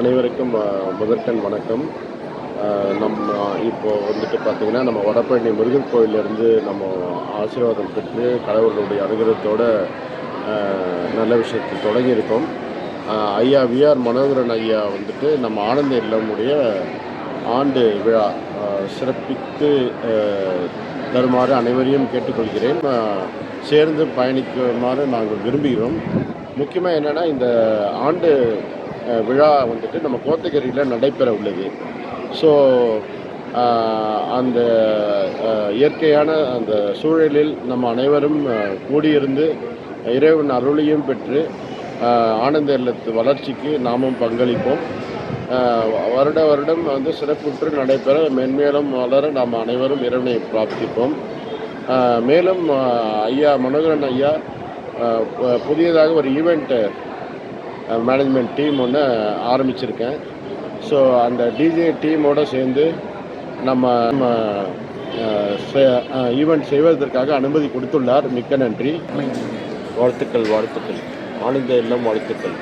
அனைவருக்கும் முதற்கண் வணக்கம். நம்ம இப்போ வந்துட்டு பார்த்திங்கன்னா, நம்ம வடபழனி முருகன் கோயிலேருந்து நம்ம ஆசீர்வாதம் பெற்று கடவுளுடைய அனுகிரகத்தோட நல்ல விஷயத்தை தொடங்கியிருக்கோம். ஐயா விஆர் மனோகரன் ஐயா வந்துட்டு நம்ம ஆனந்த இல்லமுடைய ஆண்டு விழா சிறப்பித்து தருமாறு அனைவரையும் கேட்டுக்கொள்கிறேன். சேர்ந்து பயணிக்குமாறு நாங்கள் விரும்புகிறோம். முக்கியமாக என்னென்னா, இந்த ஆண்டு விழா வந்துட்டு நம்ம கோத்தகிரியில் நடைபெற உள்ளது. ஸோ அந்த இயற்கையான அந்த சூழலில் நம்ம அனைவரும் கூடியிருந்து இறைவன் அருளையும் பெற்று ஆனந்த இல்லத்து வளர்ச்சிக்கு நாமும் பங்களிப்போம். வருட வருடம் வந்து சிறப்புற்று நடைபெற மென்மேலும் வளர நாம் அனைவரும் இறைவனை பிரார்த்திப்போம். மேலும் ஐயா மனோகரன் ஐயா புதியதாக ஒரு ஈவெண்ட் மேனேஜ்மெண்ட் டீம் ஒன்று ஆரம்பிச்சிருக்கேன். ஸோ அந்த டிஜே டீமோடு சேர்ந்து நம்ம ஈவெண்ட் செய்வதற்காக அனுமதி கொடுத்துள்ளார். மிக்க நன்றி. வாழ்த்துக்கள். ஆனந்த இல்லம் வாழ்த்துக்கள்.